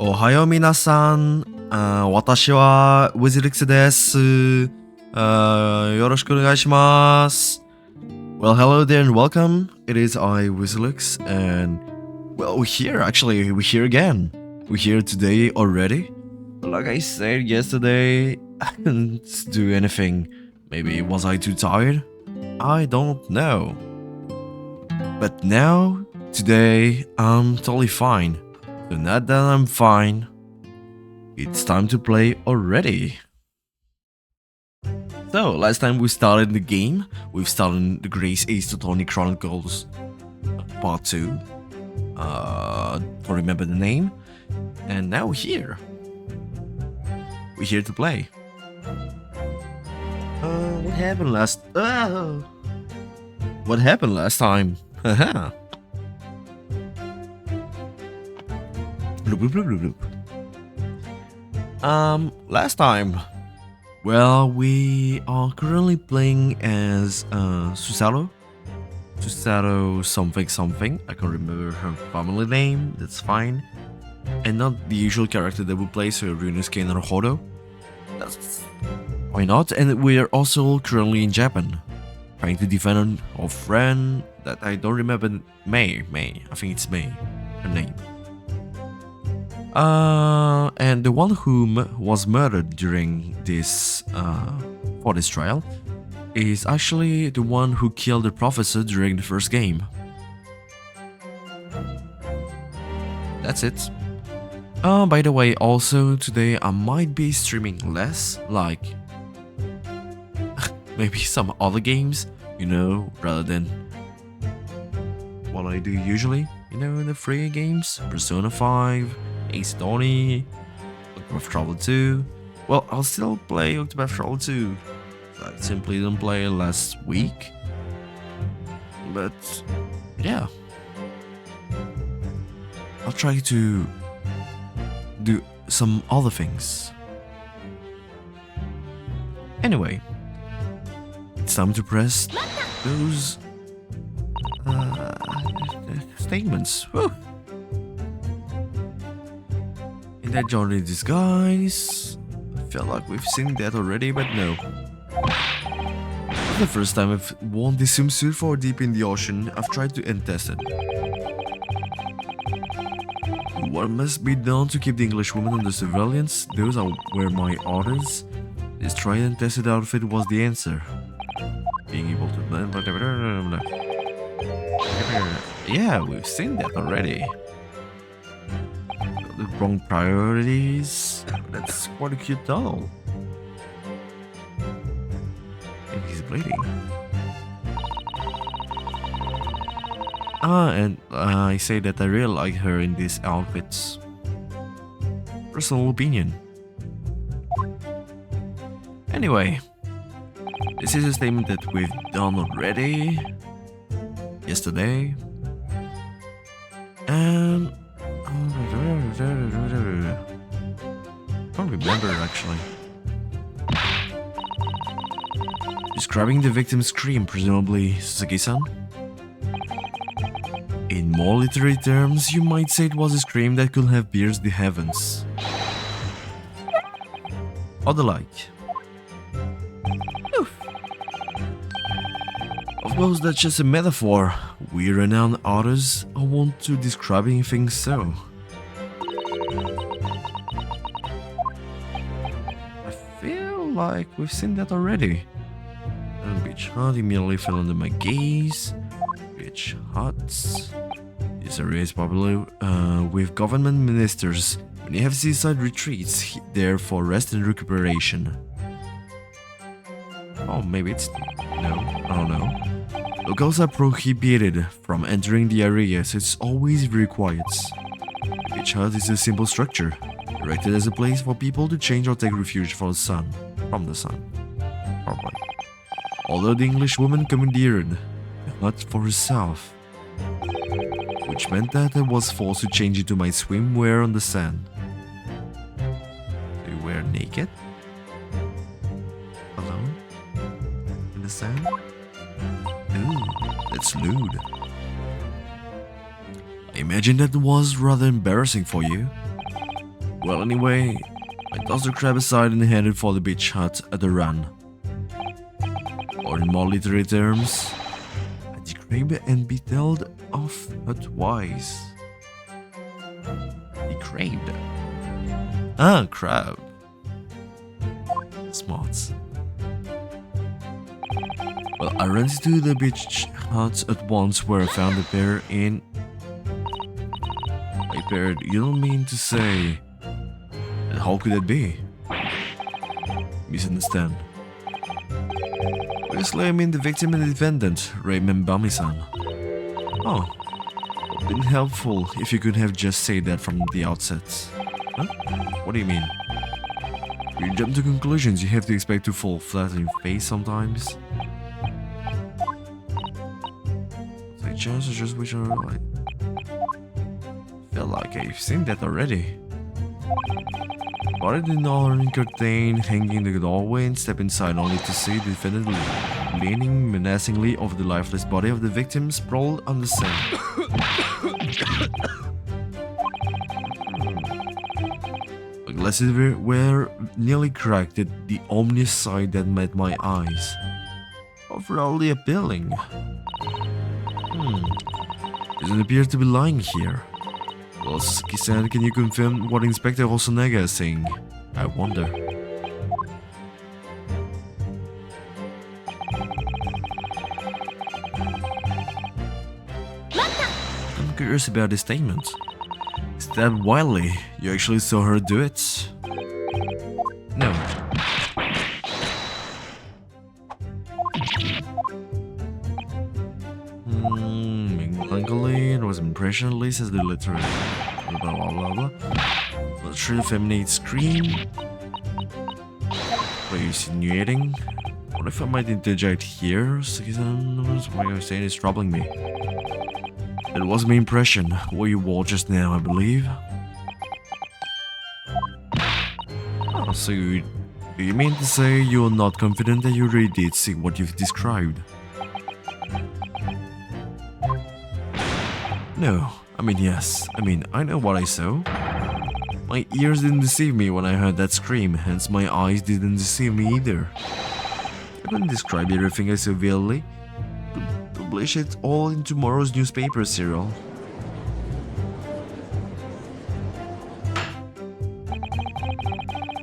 おはよう皆さん。私はウィズリックスです。よろしくお願いします。Well, hello there and welcome. It is I, Wizlix, and well, we're here actually. We're here again. We're here today already. Like I said yesterday, I didn't do anything. Maybe was I too tired? I don't know. But now, today, I'm totally fine. So now that I'm fine, it's time to play already. So, last time we started the game, we've started the Grace Ace to Tony Chronicles Part 2. Don't remember the name. And now we're here. We're here to play. What happened last... What happened last time? Haha. Bloop, bloop, bloop, bloop, bloop. Last time, well, we are currently playing as Susato something something. I can't remember her family name. That's fine, and not the usual character that we play. So Ryunosuke Naruhodo. That's why not? And we are also currently in Japan, trying to defend our friend that I don't remember. May. I think it's May. Her name. And the one who was murdered during this, for this trial, is actually the one who killed the professor during the first game. That's it. By the way, also today I might be streaming less, like maybe some other games, you know, rather than what I do usually, you know, the free games, Persona 5, Ace Attorney, Octopath Traveler 2. Well, I'll still play Octopath Traveler 2. I simply didn't play it last week. But yeah, I'll try to do some other things. Anyway, it's time to press those statements. Woo. In that genre disguise, I feel like we've seen that already, but no. It's the first time I've worn this swimsuit for deep in the ocean. I've tried to test it. What must be done to keep the English woman under surveillance? Those were my orders. This tried and tested outfit was the answer. Being able to... Yeah, we've seen that already. The wrong priorities. That's quite a cute doll. And he's bleeding. And I say that I really like her in these outfits. Personal opinion. Anyway, this is a statement that we've done already yesterday. And can't remember actually. Describing the victim's scream, presumably Sasaki-san. In more literary terms, you might say it was a scream that could have pierced the heavens. Or the like. Oof. Of course, that's just a metaphor. We renowned authors are wont to describing things so. I feel like we've seen that already. Beach hut immediately fell under my gaze. Beach huts. This area is popular with government ministers. Many have seaside retreats there for rest and recuperation. Oh, maybe it's... no, I don't know. Locals are prohibited from entering the area, so it's always very quiet. The beach hut is a simple structure, erected as a place for people to change or take refuge from the sun. Probably. Although the English woman commandeered the hut for herself, which meant that I was forced to change into my swimwear on the sand. So you were naked? Alone? In the sand? Ooh, that's lewd. I imagine that was rather embarrassing for you. Well, anyway, I tossed the crab aside and headed for the beach hut at a run. Or in more literary terms, I decrabed and beheld off twice. Decrabed? Ah, crab. Smarts. Well, I ran to the beach hut at once where I found a pair in... A pair, you don't mean to say... How could that be? Misunderstand. Obviously, I mean the victim and the defendant, Raymond Bamisan. Oh, it would have been helpful if you could have just said that from the outset. Huh? What do you mean? You jump to conclusions, you have to expect to fall flat on your face sometimes. The chances just which are like... Feel like I've seen that already. Body in the curtain hanging in the doorway and step inside only to see the defendant leaning menacingly over the lifeless body of the victim sprawled on the sand. My glasses were nearly cracked at the ominous sight that met my eyes. Overall appealing. Doesn't appear to be lying here. Well, Kisan, can you confirm what Inspector Rosanega is saying? I wonder. I'm curious about this statement. Is that Wiley? You actually saw her do it? No. Melancholy, it was impressionless as the literary. Blah blah blah blah. Not sure effeminate scream. What are you insinuating? What if I might interject here? What you're saying is troubling me. It was my impression, what you wore just now, I believe. Oh, so do you mean to say you're not confident that you really did see what you've described? No, I mean yes, I know what I saw. My ears didn't deceive me when I heard that scream, hence my eyes didn't deceive me either. I couldn't describe everything I saw vividly. Publish it all in tomorrow's newspaper, Cyril.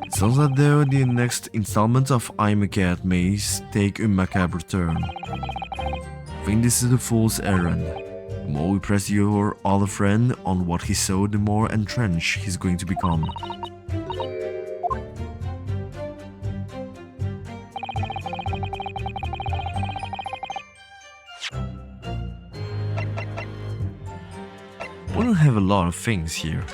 It sounds as though the next installment of I'm a Cat may take a macabre turn. I think this is a fool's errand. The more we press your other friend on what he saw, the more entrenched he's going to become. We don't have a lot of things here.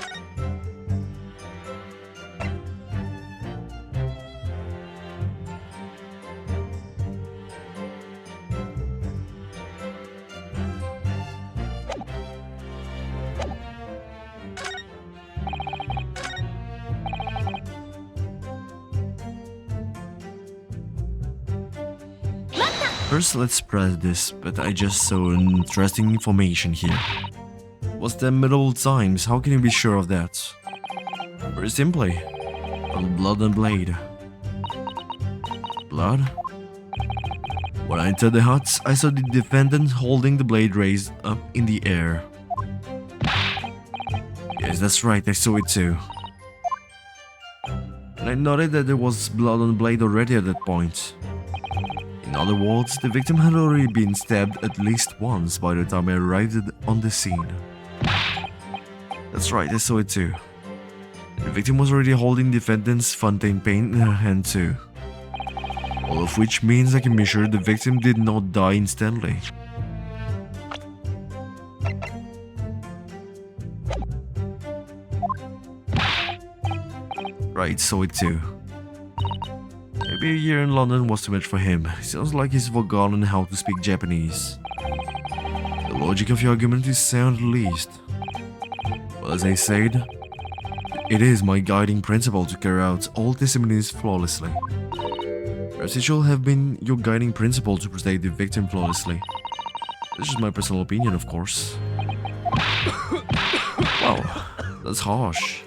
First, let's press this, but I just saw interesting information here. What's the medieval times? How can you be sure of that? Very simply, on blood and blade. Blood? When I entered the hut, I saw the defendant holding the blade raised up in the air. Yes, that's right, I saw it too. And I noted that there was blood on the blade already at that point. In other words, the victim had already been stabbed at least once by the time I arrived on the scene. That's right, I saw it too. The victim was already holding the defendant's fountain pen in her hand too. All of which means I can be sure the victim did not die instantly. Right, saw it too. Maybe a year in London was too much for him. It sounds like he's forgotten how to speak Japanese. The logic of your argument is sound at least. Well, as I said, it is my guiding principle to carry out all testimonies flawlessly. Perhaps it should have been your guiding principle to protect the victim flawlessly. This is my personal opinion, of course. Wow, that's harsh.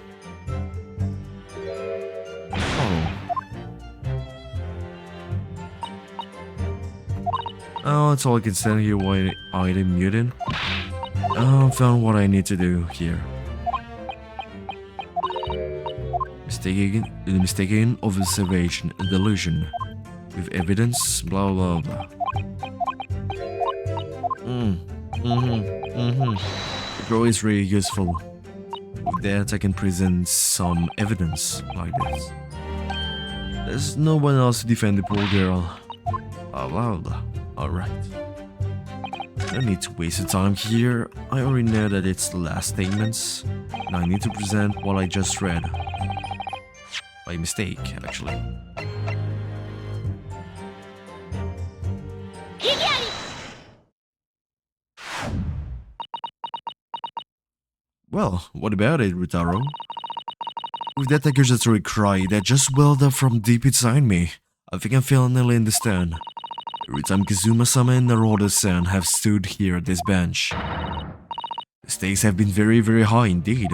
Oh, it's all I can stand here while I'm muting. I found what I need to do here. Mistaken of observation and delusion. With evidence, blah blah blah. The draw is really useful. With that, I can present some evidence like this. There's no one else to defend the poor girl. Blah blah blah. Alright. No need to waste the time here. I already know that it's the last statements, and I need to present what I just read. By mistake, actually. Well, what about it, Rutaro? With that accusatory cry that just welled up from deep inside me, I think I finally understand. Every time Kazuma-sama and Naruto-san have stood here at this bench, the stakes have been very, very high indeed.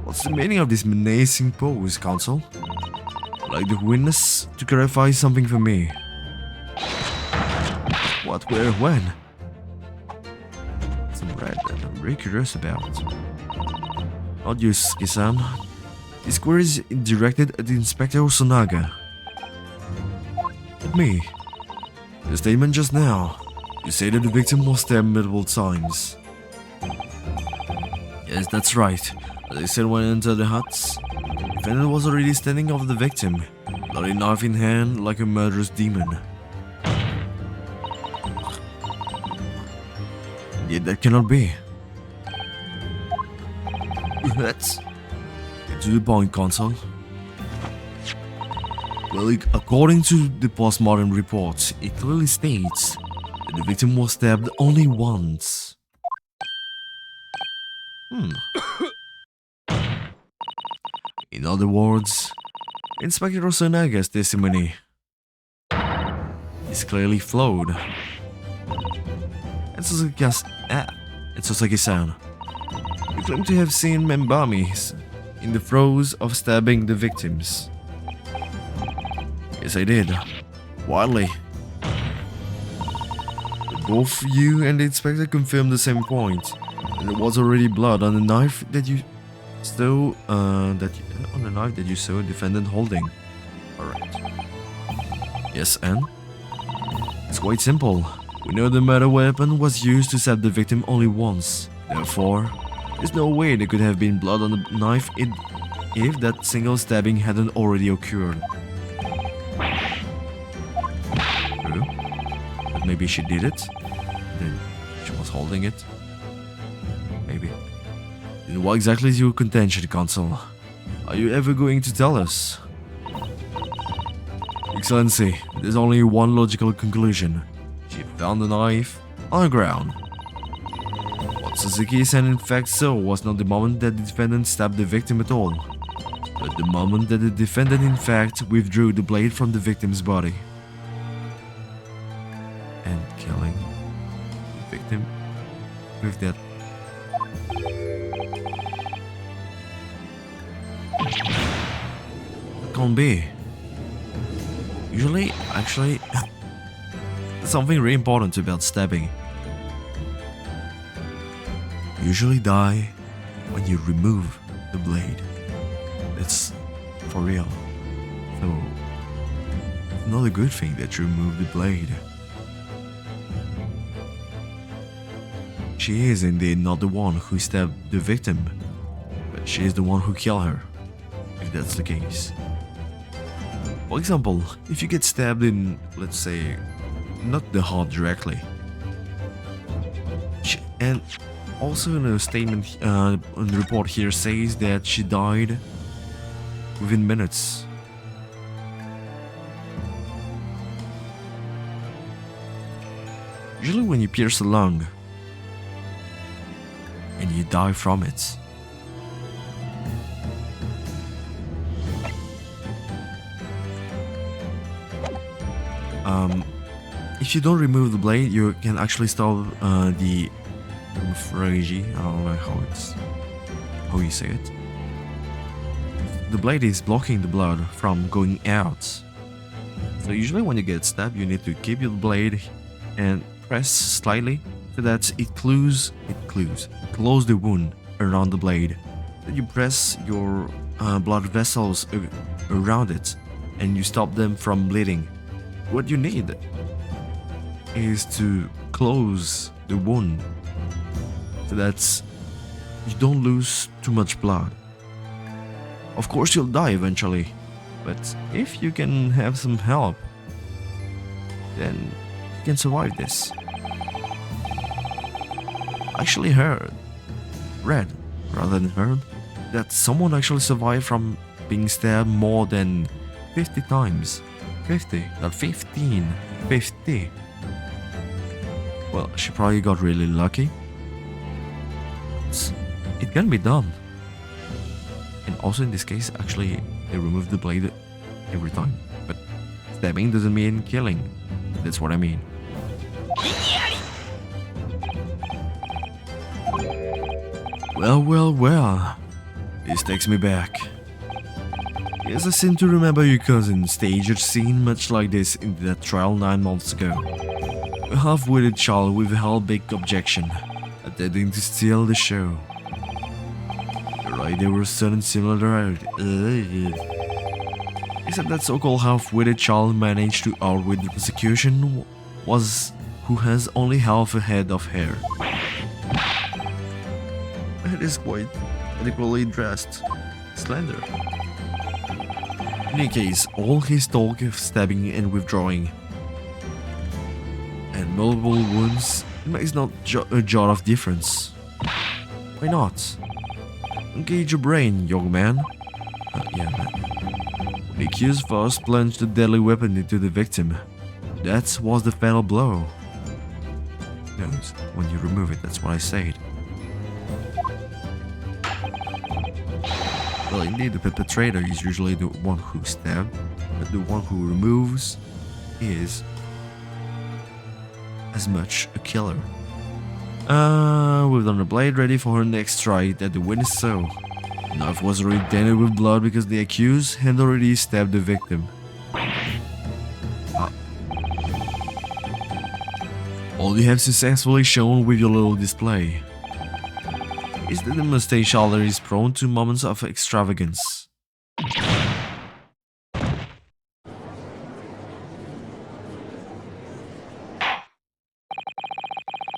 What's the meaning of this menacing pose, Counsel? I'd like the witness to clarify something for me. What, where, when? Some red that I'm very curious about. Not you, Suzuki-san. This query is directed at Inspector Osonaga. At me. The statement just now. You say that the victim was stabbed multiple times. Yes, that's right. As I said when I entered the hut, the defendant was already standing over the victim, bloody knife in hand like a murderous demon. Yet that cannot be. What? Get to the point, Counsel. Well, according to the postmortem report, it clearly states that the victim was stabbed only once. In other words, Inspector Osanaga's testimony is clearly flawed. And Sasaki-san, you claim to have seen Membami in the throes of stabbing the victims. Yes, I did. Wildly. But both you and the inspector confirmed the same point. And there was already blood on the knife that you saw, on the knife that you saw a defendant holding. Alright. Yes, and? It's quite simple. We know the murder weapon was used to stab the victim only once. Therefore, there's no way there could have been blood on the knife if that single stabbing hadn't already occurred. True. But maybe she did it. Then she was holding it. Maybe. Then what exactly is your contention, Counsel? Are you ever going to tell us? Excellency, there's only one logical conclusion. She found the knife on the ground. What Suzuki-san in fact saw was not the moment that the defendant stabbed the victim at all, but the moment that the defendant in fact withdrew the blade from the victim's body. And killing the victim with that. It can't be. Usually, actually, there's something really important about stabbing. You usually die when you remove the blade. That's for real. So, it's not a good thing that you remove the blade. She is indeed not the one who stabbed the victim, but she is the one who killed her, if that's the case. For example, if you get stabbed in, let's say, not the heart directly, and also in a statement in the report here says that she died within minutes. Usually when you pierce a lung and you die from it, if you don't remove the blade, you can actually stop the hemorrhage. I don't know how you say it. The blade is blocking the blood from going out So usually when you get stabbed, you need to keep your blade and press slightly so that it close the wound around the blade. Then you press your blood vessels around it and you stop them from bleeding. What you need is to close the wound so that you don't lose too much blood. Of course you'll die eventually, but if you can have some help, then you can survive this. I actually read rather than heard, that someone actually survived from being stabbed more than 50 times. 50, not 15, 50. Well, she probably got really lucky. It can be done. And also in this case, actually, they removed the blade every time. But stabbing doesn't mean killing. That's what I mean. Well. This takes me back. Yes, I seem to remember your cousin staged a scene much like this in that trial 9 months ago. A half-witted child withheld big objection, attempting to steal the show. You're right, there were certain similarities. Except that so-called half-witted child managed to outwit the prosecution who has only half a head of hair. It is quite adequately dressed, slender. In any case, all his talk of stabbing and withdrawing and multiple wounds makes not a jot of difference. Why not? Engage your brain, young man. Yeah, man. When the accused first plunged the deadly weapon into the victim, that was the fatal blow. No, when you remove it, that's what I said. Well, indeed, the perpetrator is usually the one who stabbed, but the one who removes is as much a killer. We've done the blade ready for her next strike that the witness saw. The knife was already tainted with blood because the accused had already stabbed the victim. All you have successfully shown with your little display is that the mustache holder is prone to moments of extravagance.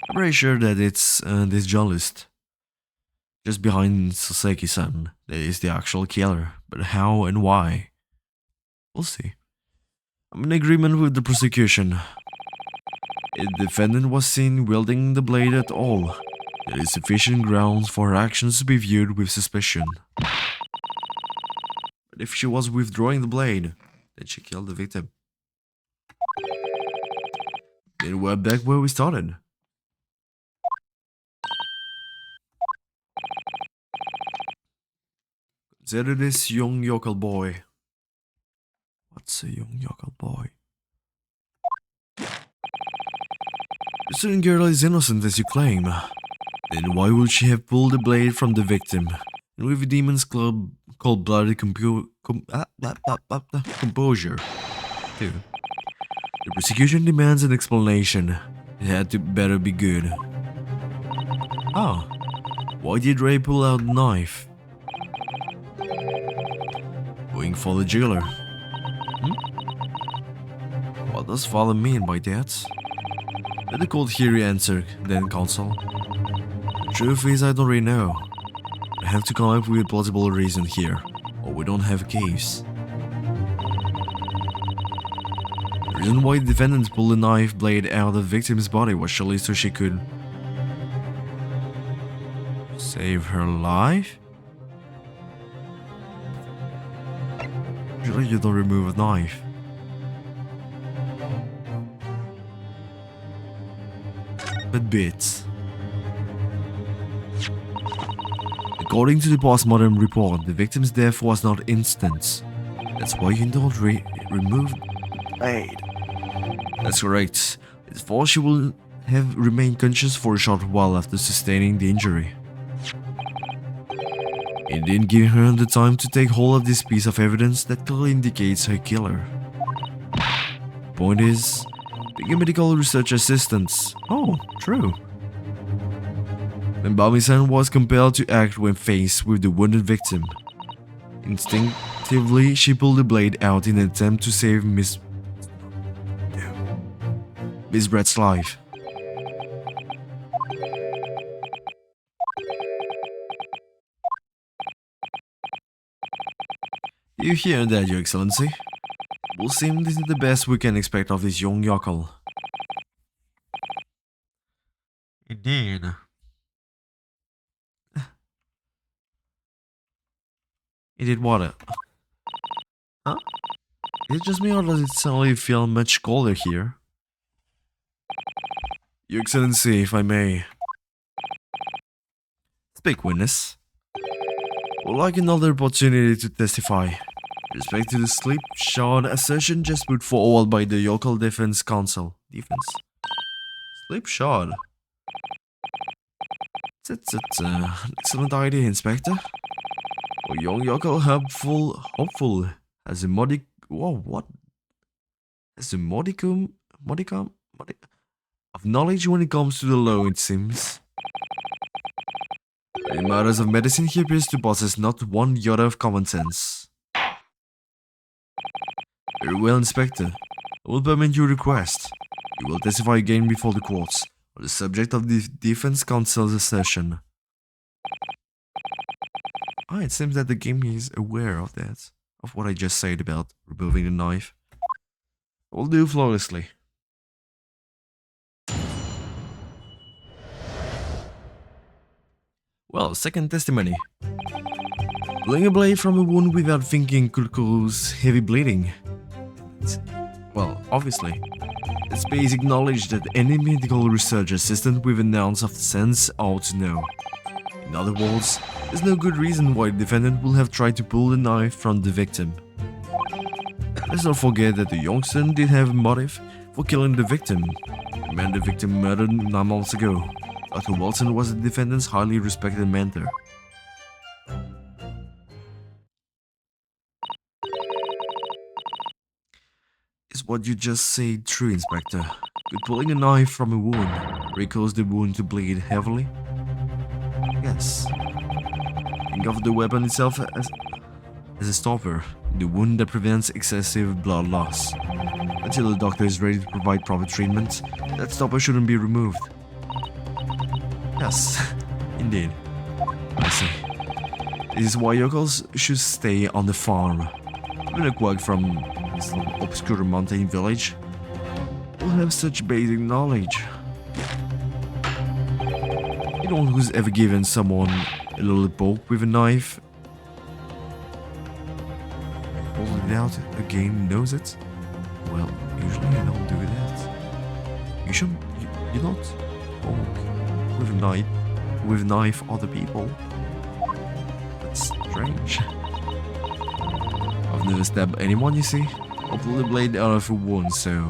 I'm pretty sure that it's this journalist just behind Saseki-san that is the actual killer, but how and why? We'll see. I'm in agreement with the prosecution. If the defendant was seen wielding the blade at all, there is sufficient grounds for her actions to be viewed with suspicion. But if she was withdrawing the blade, then she killed the victim. Then we're back where we started. Consider this young yokel boy. What's a young yokel boy? The certain girl is innocent as you claim. Then why would she have pulled the blade from the victim? And with a demon's cold-blooded composure, too. The prosecution demands an explanation. It had to better be good. Ah, why did Ray pull out the knife? Going for the jeweler. What does father mean by that? Let the court hear your answer, then counsel. The truth is I don't really know. I have to come up with a plausible reason here, or we don't have a case. The reason why the defendant pulled the knife blade out of the victim's body was surely so she could save her life? Surely you don't remove a knife. But bits. According to the postmortem report, the victim's death was not instant. That's why you don't remove the blade. That's correct. It's for she will have remained conscious for a short while after sustaining the injury. It didn't give her the time to take hold of this piece of evidence that clearly indicates her killer. point is, being a medical research assistant. Oh, true. Mbami-san was compelled to act when faced with the wounded victim. Instinctively, she pulled the blade out in an attempt to save Miss Brett's life. You hear that, Your Excellency? Will seem this is the best we can expect of this young yokel. Indeed. He did what? Huh? Is it just me or does it suddenly feel much colder here? Your Excellency, if I may. Speak, witness. Would like another opportunity to testify. With respect to the slipshod assertion just put forward by the local defense counsel. Slipshod? That's an excellent idea, Inspector. A young yokel hopeful has a modicum of knowledge when it comes to the law, it seems. In matters of medicine, he appears to possess not one iota of common sense. Very well, Inspector. I will permit your request. You will testify again before the courts on the subject of the defense counsel's assertion. It seems that the game is aware of that, of what I just said about removing the knife. I will do flawlessly. Well, second testimony. Pulling a blade from a wound without thinking could cause heavy bleeding. Well, obviously. It's basic knowledge that any medical research assistant with an ounce of sense ought to know. In other words, there's no good reason why the defendant will have tried to pull the knife from the victim. Let's not forget that the youngster did have a motive for killing the victim, the man the victim murdered 9 months ago. Dr. Watson was the defendant's highly respected mentor. Is what you just said true, Inspector? Could pulling a knife from a wound recause the wound to bleed heavily? Yes. Think of the weapon itself as a stopper, the wound that prevents excessive blood loss. Until the doctor is ready to provide proper treatment, that stopper shouldn't be removed. Yes, indeed. I see. This is why yokels should stay on the farm. Even a quack from some obscure mountain village will have such basic knowledge. Anyone who's ever given someone a little poke with a knife, pulled it out again, knows it. Well, usually I don't do that. You don't poke with a knife other people. That's strange. I've never stabbed anyone, you see. I'll pull the blade out of a wound, so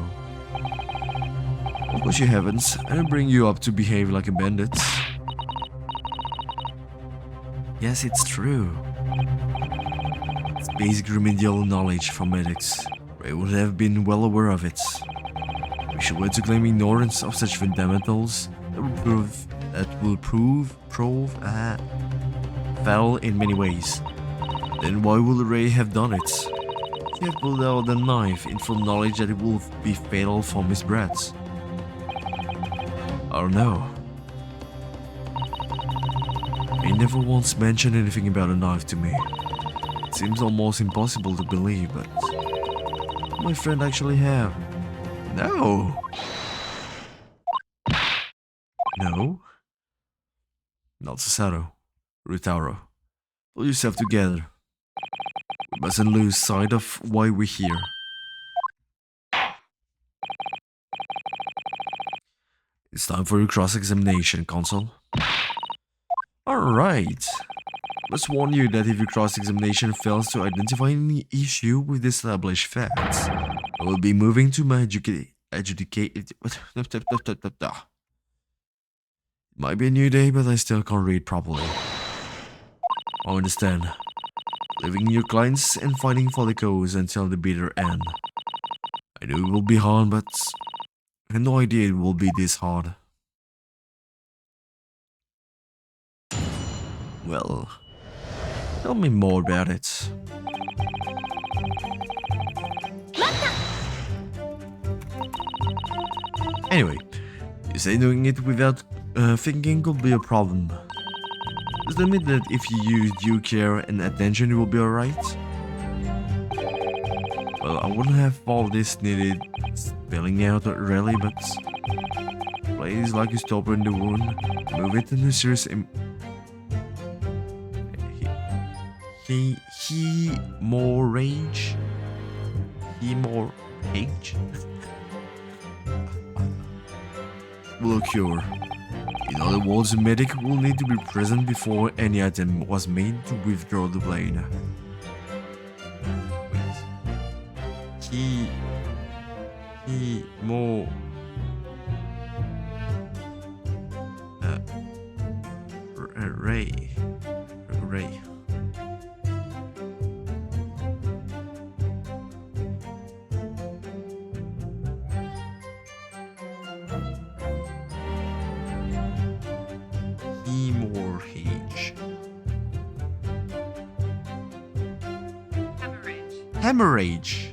I'll push your heavens and bring you up to behave like a bandit. Yes, it's true. It's basic remedial knowledge from medics. Ray would have been well aware of it. We should wait to claim ignorance of such fundamentals that will prove fatal in many ways. Then why would Ray have done it? He had pulled out the knife in full knowledge that it will be fatal for Miss Brett. I don't know. He never once mentioned anything about a knife to me. It seems almost impossible to believe, but my friend actually have. No. No. Not Cesaro. Rutaro. Pull yourself together. We mustn't lose sight of why we're here. It's time for your cross-examination, Consul. Alright. Must warn you that if your cross-examination fails to identify any issue with the established facts, I will be moving to my adjudicated. It might be a new day, but I still can't read properly. I understand. Leaving your clients and fighting for the cause until the bitter end. I I know it will be hard, but I had no idea it will be this hard. Well, tell me more about it. Anyway, you say doing it without thinking could be a problem. Does that mean that if you use due care and attention, it will be alright? Well, I wouldn't have all this needed spelling out really, but place like you stop in the wound, move it in a serious more rage? More rage? Will occur. In other words, a medic will need to be present before any attempt was made to withdraw the blade. Wait. More. Ray. Hemorrhage.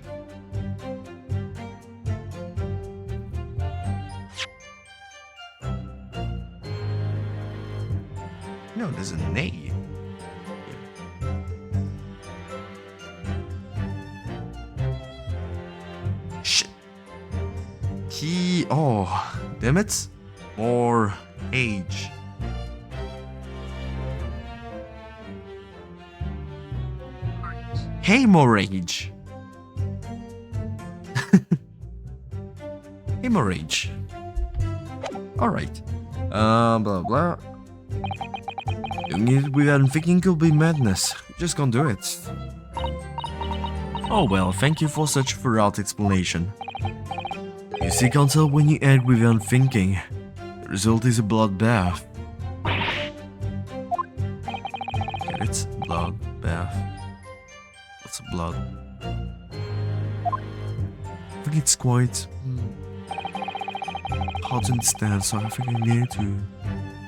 No, there's a name. Shit. Oh, damn it. More age. Hemorrhage. Hemorrhage. Alright. Blah blah. Doing it without thinking could be madness. You just can't do it. Oh well, thank you for such a thorough explanation. You see, can't tell when you act without thinking. The result is a bloodbath. Get it? Bloodbath. What's a blood? I think it's quite hard to understand, so I think I need to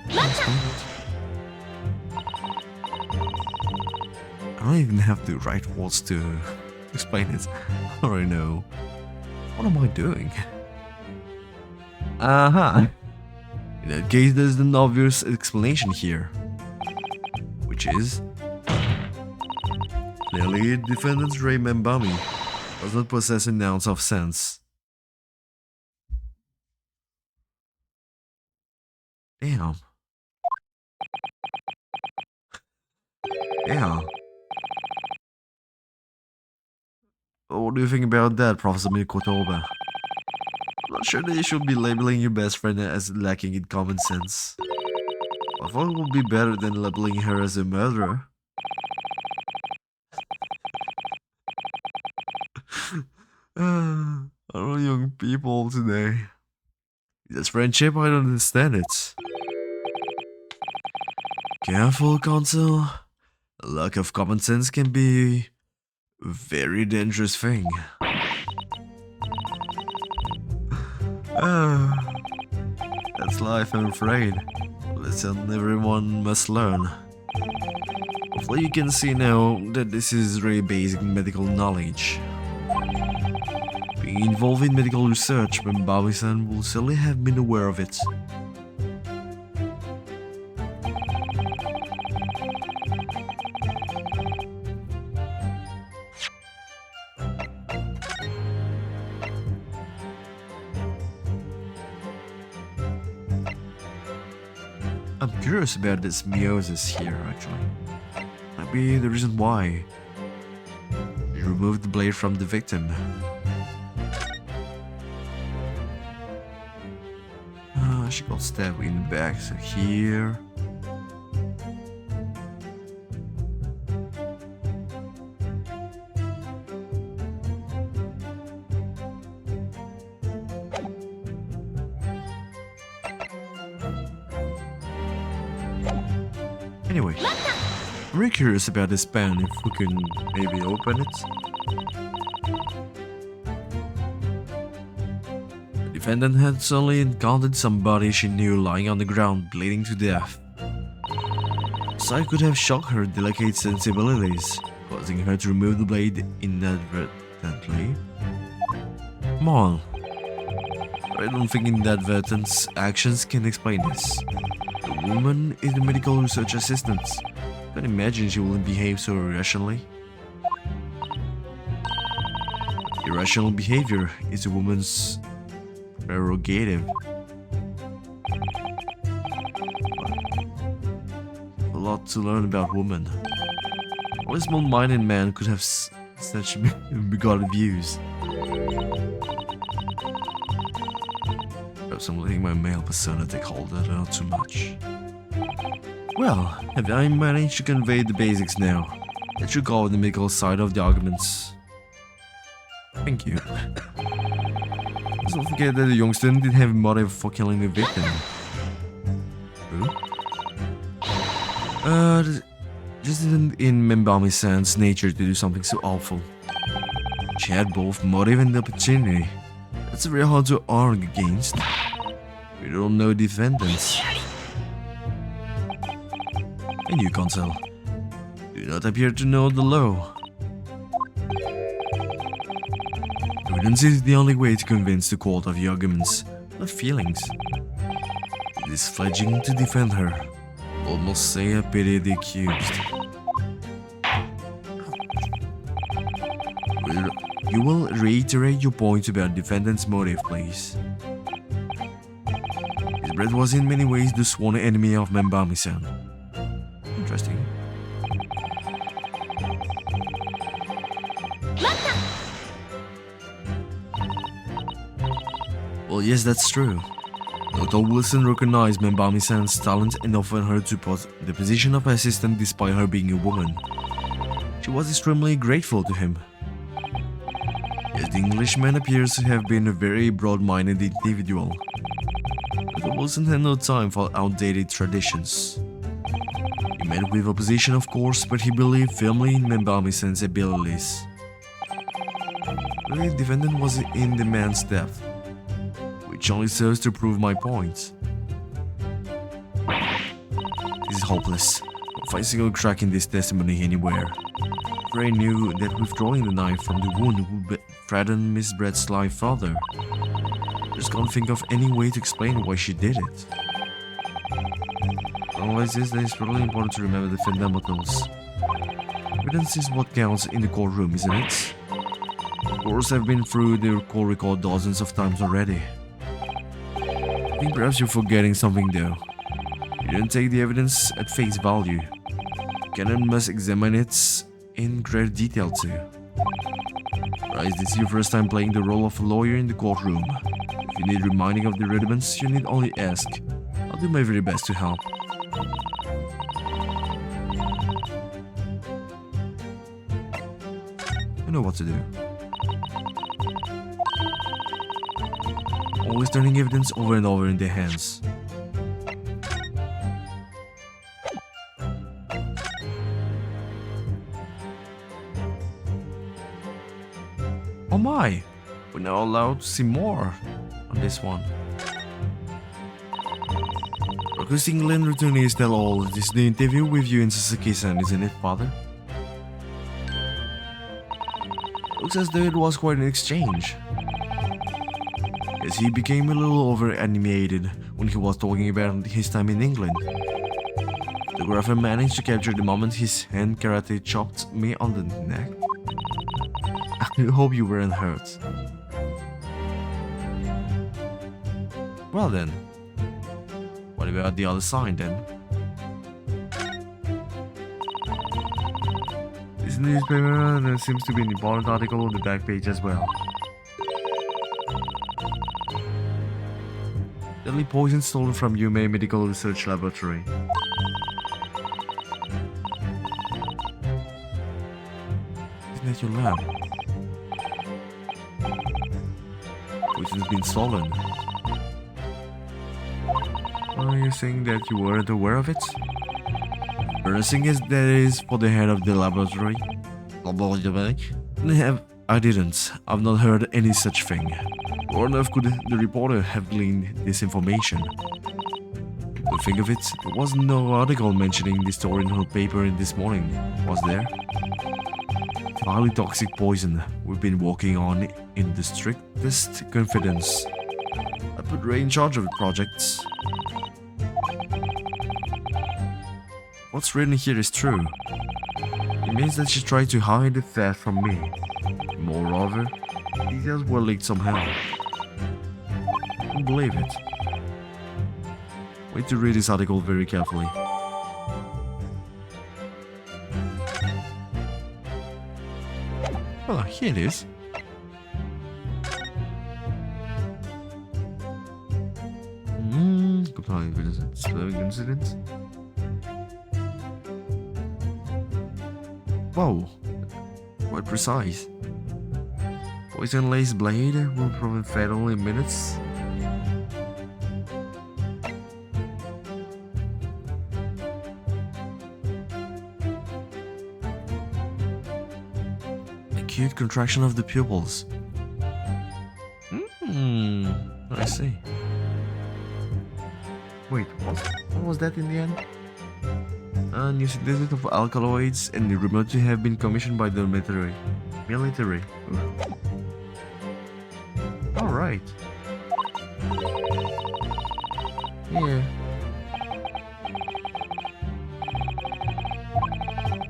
explain it. I don't even have the right words to explain it. I already know. What am I doing? In that case, there's an obvious explanation here. Which is... clearly, defendant Ray Membami does not possess an ounce of sense. Damn. Yeah. What do you think about that, Professor Mikotoba? I'm not sure that you should be labeling your best friend as lacking in common sense. I thought it would be better than labeling her as a murderer. I don't know young people today. That's friendship, I don't understand it. Careful, Counsel. A lack of common sense can be a very dangerous thing. That's life, I'm afraid. Lesson everyone must learn. Hopefully you can see now that this is really basic medical knowledge. Being involved in medical research, Membawi-san will certainly have been aware of it. I'm curious about this meiosis here, actually. Might be the reason why. You removed the blade from the victim. She got stabbed in the back, so here. Anyway, I'm really curious about this pen, if we can maybe open it. Defendant had suddenly encountered somebody she knew lying on the ground, bleeding to death. The sight could have shocked her delicate sensibilities, causing her to remove the blade inadvertently. Come on. I don't think inadvertent actions can explain this. The woman is the medical research assistant. I can't imagine she wouldn't behave so irrationally. Irrational behavior is a woman's prerogative. A lot to learn about women. Only a small-minded man could have such bigoted views. Perhaps I'm letting my male persona take hold of that not too much. Well, have I managed to convey the basics now? That should cover the medical side of the arguments. Thank you. Let's not forget that the young student didn't have a motive for killing the victim. Who? Just isn't in Membami-san's nature to do something so awful. She had both motive and opportunity. That's very hard to argue against. We don't know defendants. And you, Consul, do not appear to know the law. Evidence is the only way to convince the court of your arguments, not feelings. It is fledgling to defend her. Almost say I pity the accused. You will reiterate your point about defendant's motive, please. His brother was in many ways the sworn enemy of Membami-san. Interesting. Well, yes, that's true. Dr. Wilson recognized Membami-san's talent and offered her to the position of assistant despite her being a woman. She was extremely grateful to him. Yes, the Englishman appears to have been a very broad-minded individual. Dr. Wilson had no time for outdated traditions. He met with opposition, of course, but he believed firmly in Membami-san's abilities. The defendant was in the man's death, which only serves to prove my point. This is hopeless. Don't find a single crack in this testimony anywhere. Ray knew that withdrawing the knife from the wound would threaten Miss Brett's life further. Just can't think of any way to explain why she did it. Otherwise, this is really important to remember the fundamentals. Evidence is what counts in the courtroom, isn't it? Of course, I've been through the court record dozens of times already. I think perhaps you're forgetting something though. You didn't take the evidence at face value. Canon must examine it in great detail too. Right, this is your first time playing the role of a lawyer in the courtroom. If you need reminding of the rudiments, you need only ask. I'll do my very best to help. I know what to do. Always turning evidence over and over in their hands. Oh my! We're now allowed to see more on this one. Because England returnees tell all, this is the interview with you and Sasaki-san, isn't it, father? Looks as though it was quite an exchange. Yes, he became a little over-animated when he was talking about his time in England. The photographer managed to capture the moment his hand karate chopped me on the neck. I hope you weren't hurt. Well then, what about the other side then? This newspaper, there seems to be an important article on the back page as well. Deadly poison stolen from Yume Medical Research Laboratory. Isn't that your lab? Poison's been stolen. Are you saying that you weren't aware of it? Embarrassing as that is for the head of the laboratory. I didn't. I've not heard any such thing. Where on earth could the reporter have gleaned this information? To think of it, there was no article mentioning the story in her paper this morning, was there? Highly toxic poison we've been working on in the strictest confidence. I put Ray in charge of the projects. What's written here is true. It means that she tried to hide the theft from me. Moreover, details were leaked somehow. I don't believe it. Wait to read this article very carefully. Oh, here it is. Compelling incident. Wow, quite precise. Poison laced blade will prove fatal in minutes. Acute contraction of the pupils. I see. Wait, what was that in the end? New synthesis of alkaloids and rumored to have been commissioned by the military. Alright. Yeah.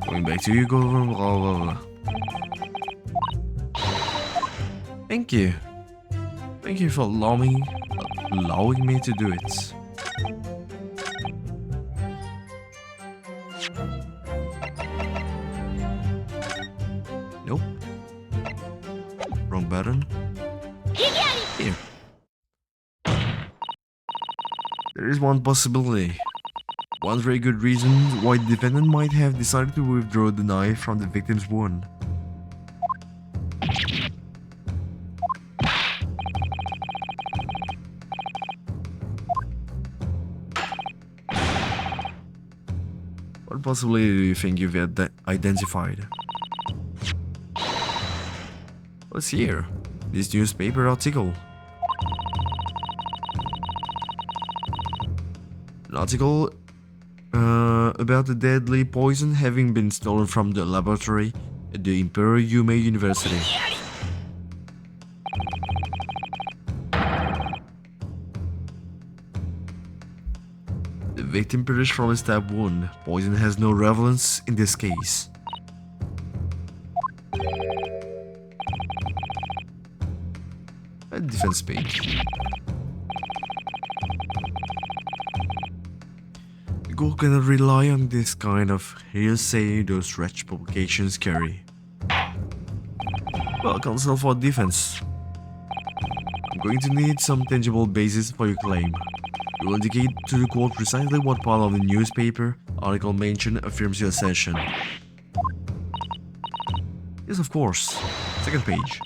Going back to you, go blah blah blah. Thank you. Thank you for allowing me to do it. Nope. Wrong button. Here. There is one possibility. One very good reason why the defendant might have decided to withdraw the knife from the victim's wound. What possibility do you think you've identified? What's here? This newspaper article. An article about the deadly poison having been stolen from the laboratory at the Imperial Yume University. The victim perished from a stab wound. Poison has no relevance in this case. A defense page. The court cannot rely on this kind of hearsay those wretched publications carry. Well, counsel for defense. I'm going to need some tangible basis for your claim. You will indicate to the court precisely what part of the newspaper article mentioned affirms your assertion. Yes, of course. Second page.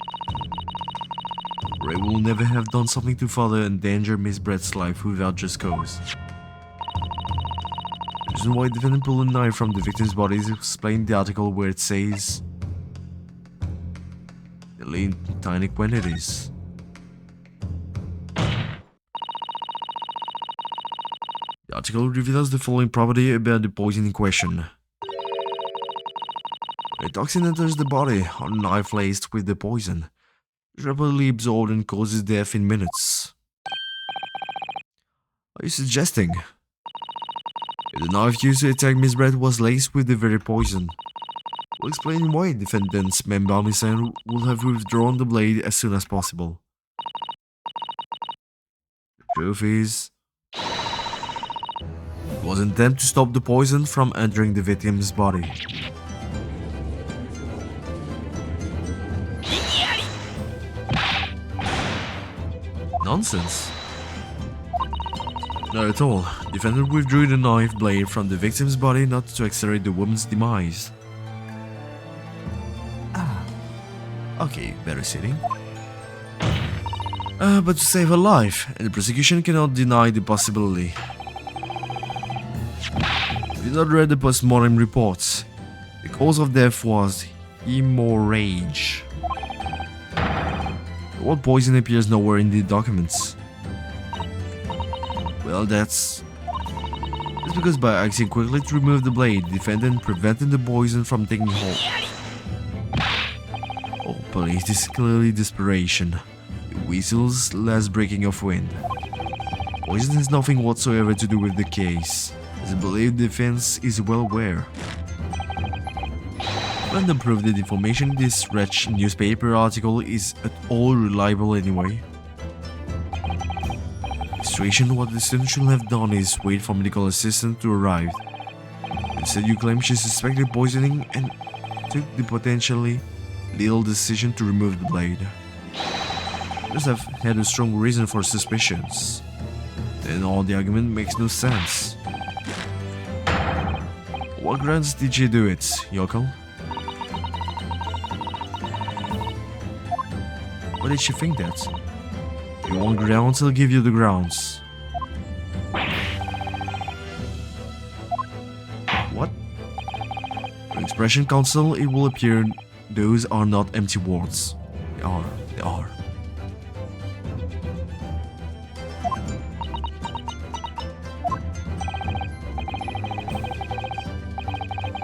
Ray will never have done something to further endanger Miss Brett's life without just cause. The reason why the defendant pulled a knife from the victim's body is explained in the article where it says deadly in tiny quantities. The article reveals the following property about the poison in question. When a toxin enters the body, or a knife laced with the poison, it rapidly absorbed and causes death in minutes. Are you suggesting? If the knife used to attack Miss Brett was laced with the very poison, we'll explain why defendant's Membami-san would have withdrawn the blade as soon as possible. The truth is, it was an attempt to stop the poison from entering the victim's body. Nonsense. Not at all. Defendant withdrew the knife blade from the victim's body not to accelerate the woman's demise. Okay, better sitting. But to save her life, and the prosecution cannot deny the possibility. If you not read the post-mortem reports, the cause of death was hemorrhage. What poison appears nowhere in the documents? Well, that's because by acting quickly to remove the blade, the defendant prevented the poison from taking hold. Oh, please, this is clearly desperation. The whistle's last breaking of wind. Poison has nothing whatsoever to do with the case, as I believe the defense is well aware. Let them prove that information in this wretched newspaper article is at all reliable anyway. Situation, what the student should have done is wait for medical assistant to arrive. Instead, you claim she suspected poisoning and took the potentially lethal decision to remove the blade. You must have had a strong reason for suspicions. Then all the argument makes no sense. What grounds did you do it, Yoko? Why did she think that? If you want grounds, I'll give you the grounds. What? For expression council, it will appear those are not empty words. They are.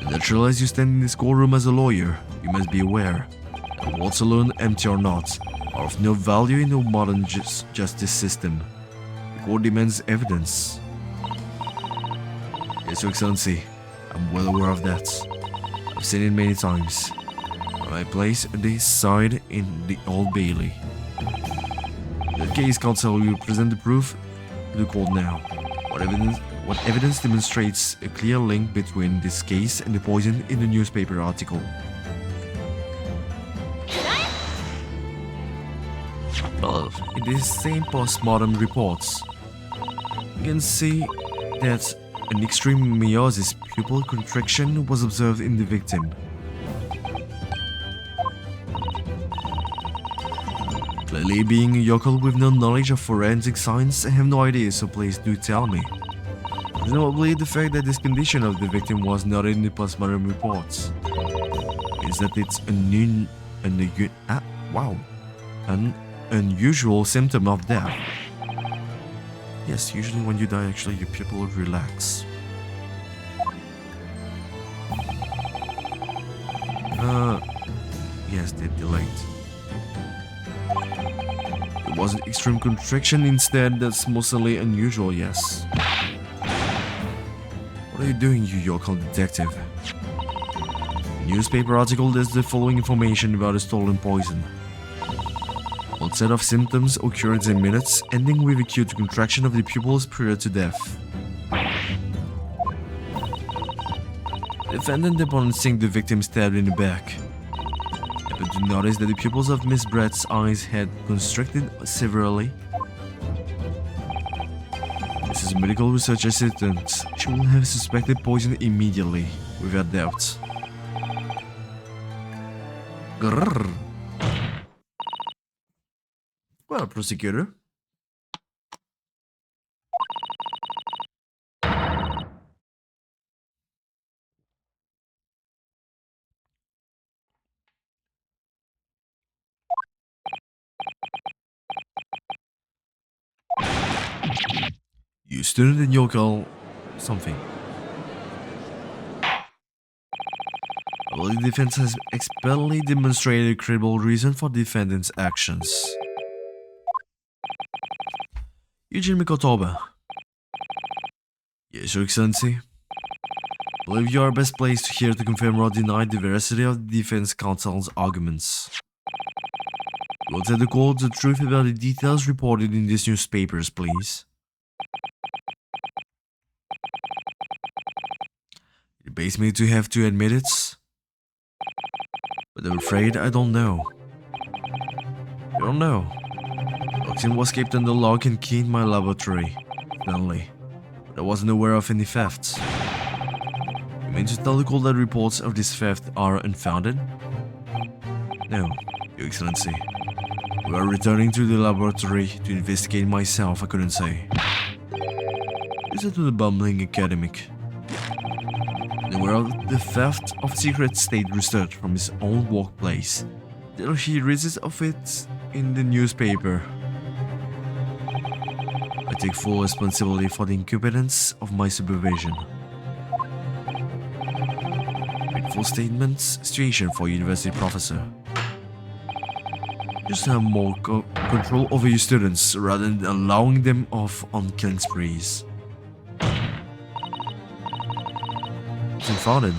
Naturally, as you stand in this courtroom as a lawyer, you must be aware that words alone, empty or not, are of no value in the modern justice system. The court demands evidence. Yes, Your Excellency, I'm well aware of that. I've seen it many times. My place at this side in the Old Bailey. In that case, counsel, will present the proof to the court now. What evidence demonstrates a clear link between this case and the poison in the newspaper article? Well, in these same post-mortem reports, you can see that an extreme meiosis pupil contraction was observed in the victim. Clearly, being a yokel with no knowledge of forensic science, I have no idea, so please do tell me. Presumably, the fact that this condition of the victim was noted in the postmortem reports is that it's an unusual symptom of death. Yes, usually when you die, actually your pupil will relax. Yes, they're delayed. It was an extreme contraction instead. That's mostly unusual, yes. What are you doing, you yokel detective? The newspaper article lists the following information about a stolen poison. Onset of symptoms occurred in minutes, ending with acute contraction of the pupils prior to death. The defendant, upon seeing the victim stabbed in the back, happened to notice that the pupils of Miss Brett's eyes had constricted severely. This is a medical research assistant. She will have suspected poison immediately, without doubt. Grrr. Well, prosecutor. You student in yokel something. Well, the defense has explicitly demonstrated a credible reason for the defendant's actions. Eugene Mikotoba. Yes, Your Excellency. I believe you are best placed here to confirm or deny the veracity of the defense counsel's arguments. You will tell the court the truth about the details reported in these newspapers, please. It pains me to have to admit it, but I'm afraid I don't know. You don't know. Toxin was kept under lock and key in my laboratory, finally, but I wasn't aware of any thefts. You mean to tell the court that reports of this theft are unfounded? No, Your Excellency. We are returning to the laboratory to investigate myself, I couldn't say. Listen to the bumbling academic. Aware of the theft of secret state research from his own workplace, there he reads of it in the newspaper. I take full responsibility for the incompetence of my supervision. Make full statements, situation for university professor. Just have more control over your students rather than allowing them off on killing sprees. It's unfounded.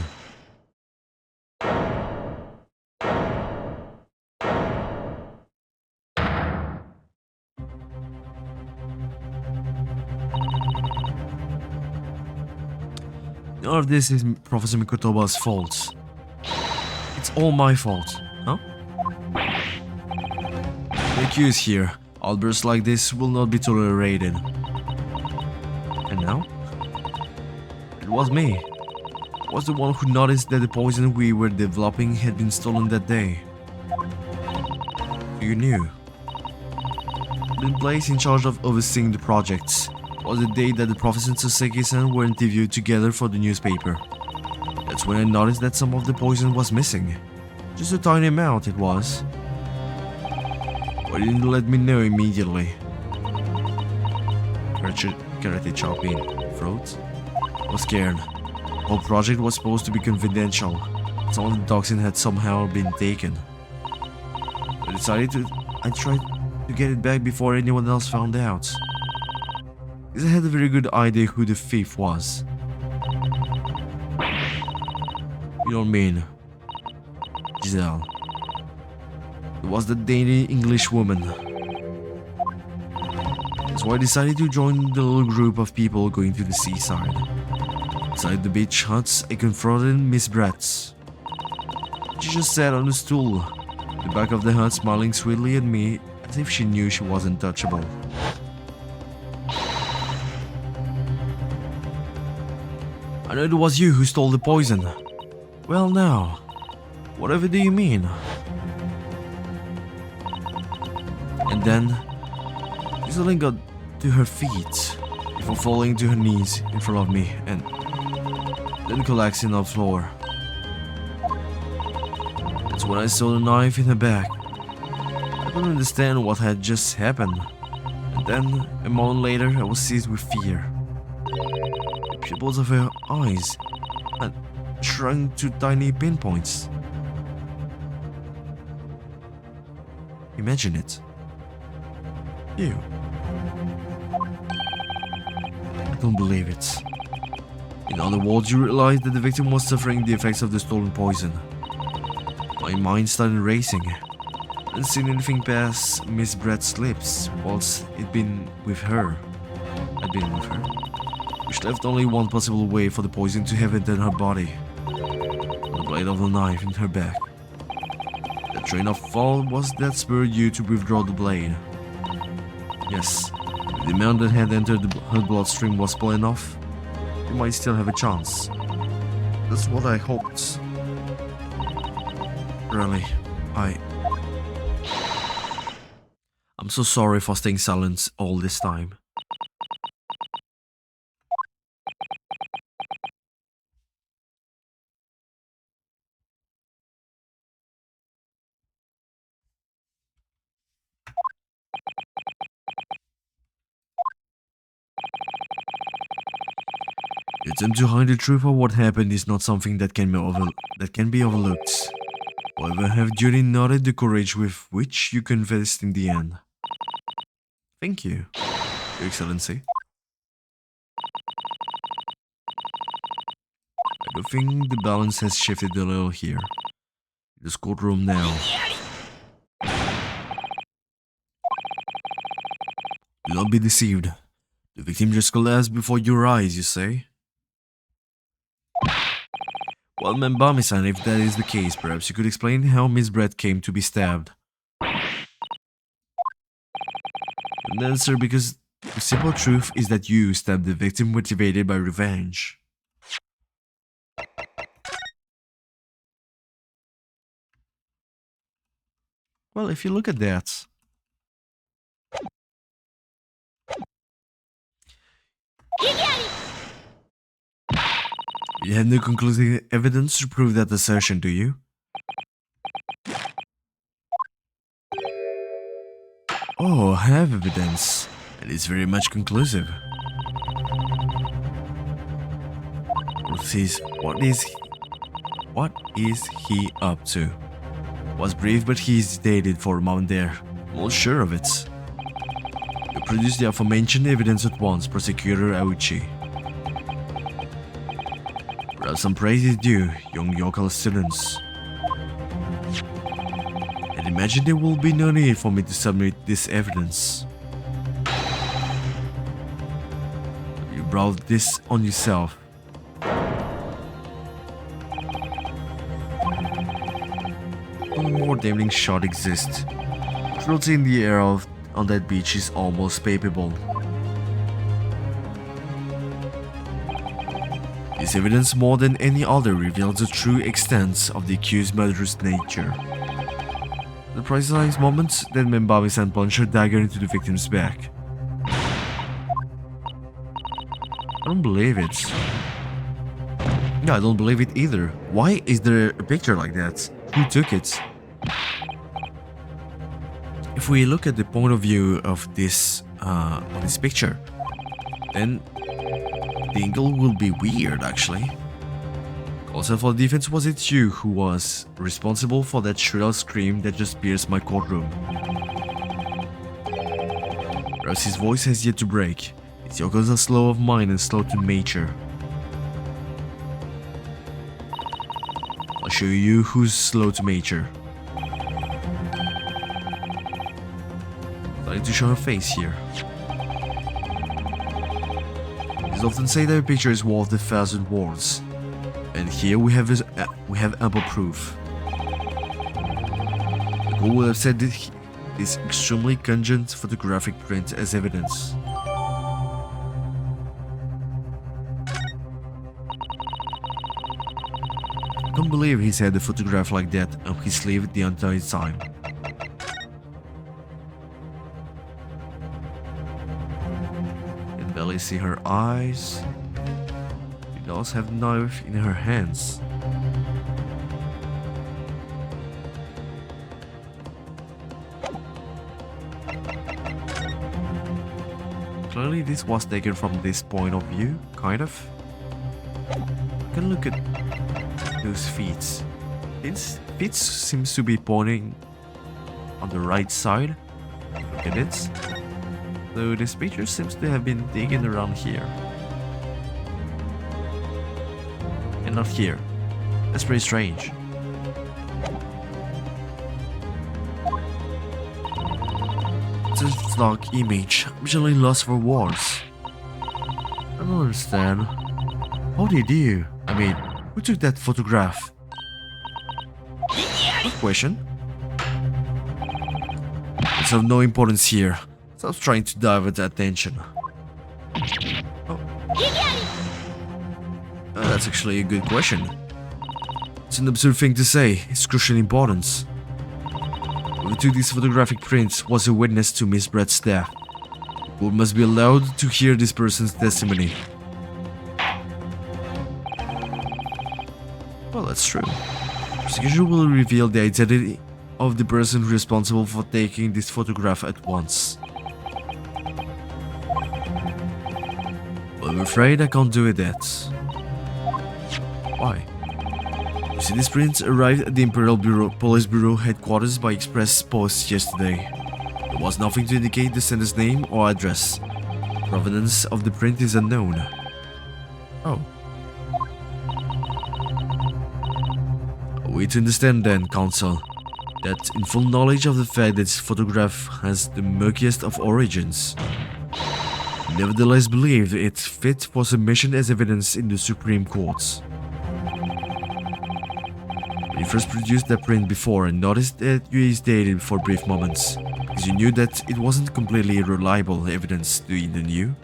None of this is Professor Mikotoba's fault. It's all my fault, huh? The accused here. Outbursts like this will not be tolerated. And now? It was me. I was the one who noticed that the poison we were developing had been stolen that day. You knew. Been placed in charge of overseeing the project. It was the day that the Professor and Saseki-san were interviewed together for the newspaper. That's when I noticed that some of the poison was missing. Just a tiny amount it was. Why didn't you let me know immediately? Karate chopping. Throat? I was scared. The whole project was supposed to be confidential. Some of the toxin had somehow been taken. I tried to get it back before anyone else found out. Because I had a very good idea who the thief was. You don't mean Giselle? It was the dainty English woman. So I decided to join the little group of people going to the seaside. Inside the beach huts, I confronted Miss Bratz. She just sat on a stool, at the back of the hut, smiling sweetly at me as if she knew she wasn't touchable. I know it was you who stole the poison. Well now, whatever do you mean? And then, she suddenly got to her feet before falling to her knees in front of me and then collapsing on the floor. That's when I saw the knife in her back. I couldn't understand what had just happened. And then, a moment later, I was seized with fear. The pupils of her eyes had shrunk to tiny pinpoints. Imagine it. You. I don't believe it. In other words, you realized that the victim was suffering the effects of the stolen poison. My mind started racing. I hadn't seen anything pass Miss Brett's lips whilst I'd been with her. Which left only one possible way for the poison to have entered her body. The blade of the knife in her back. The train of thought was that spurred you to withdraw the blade. Yes, if the amount that had entered her bloodstream was small enough, you might still have a chance. That's what I hoped. Really, I'm so sorry for staying silent all this time. The attempt to hide the truth of what happened is not something that can be overlooked. However, I have duly noted the courage with which you confessed in the end. Thank you, Your Excellency. I do think the balance has shifted a little here. In this courtroom now. Do not be deceived. The victim just collapsed before your eyes, you say? Well, Membami-san, if that is the case, perhaps you could explain how Miss Brett came to be stabbed. And then, sir, because the simple truth is that you stabbed the victim motivated by revenge. Well, if you look at that... You have no conclusive evidence to prove that assertion, do you? Oh, I have evidence, and it's very much conclusive. What is he up to? Was brief, but he hesitated for a moment there. Not sure of it. You produced the aforementioned evidence at once, Prosecutor Auchi. Perhaps some praise is due, young yokel students. And imagine there will be no need for me to submit this evidence. You brought this on yourself. One more damning shot exists. Cruelty in the air on that beach is almost palpable. This evidence more than any other reveals the true extent of the accused's murderous nature. The precise moment that Membabi-san plunged her dagger into the victim's back. I don't believe it. No, I don't believe it either. Why is there a picture like that? Who took it? If we look at the point of view of this picture, then the angle will be weird actually. Also for defense, was it you who was responsible for that shrill scream that just pierced my courtroom? Perhaps his voice has yet to break. His yokels are slow of mind and slow to mature. I'll show you who's slow to mature. Starting to show her face here. It is often said that a picture is worth 1,000 words, and here we have ample proof. The court will have said this extremely cogent photographic print as evidence. I can't believe he's had a photograph like that on his sleeve the entire time. You can barely see her eyes. She does have a knife in her hands. Clearly this was taken from this point of view, kind of. You can look at those feet. His feet seems to be pointing on the right side. Look at it. Though this picture seems to have been taken around here. And not here. That's pretty strange. It's a dark image. I'm generally lost for words. I don't understand. How did you? I mean, who took that photograph? Good question. It's of no importance here. Stop trying to divert attention. Oh. That's actually a good question. It's an absurd thing to say. It's crucial importance. Whoever took this photographic print was a witness to Miss Brett's death. The court must be allowed to hear this person's testimony. Well, that's true. Prosecution will reveal the identity of the person responsible for taking this photograph at once. But I'm afraid I can't do that. Why? You see, this print arrived at the Imperial Police Bureau headquarters by express post yesterday. There was nothing to indicate the sender's name or address. Provenance of the print is unknown. Oh. We to understand then, counsel, that in full knowledge of the fact that this photograph has the murkiest of origins, nevertheless believe it fit for submission as evidence in the Supreme Court. When you first produced that print before and noticed that you hesitated for brief moments, because you knew that it wasn't completely reliable evidence, do you know?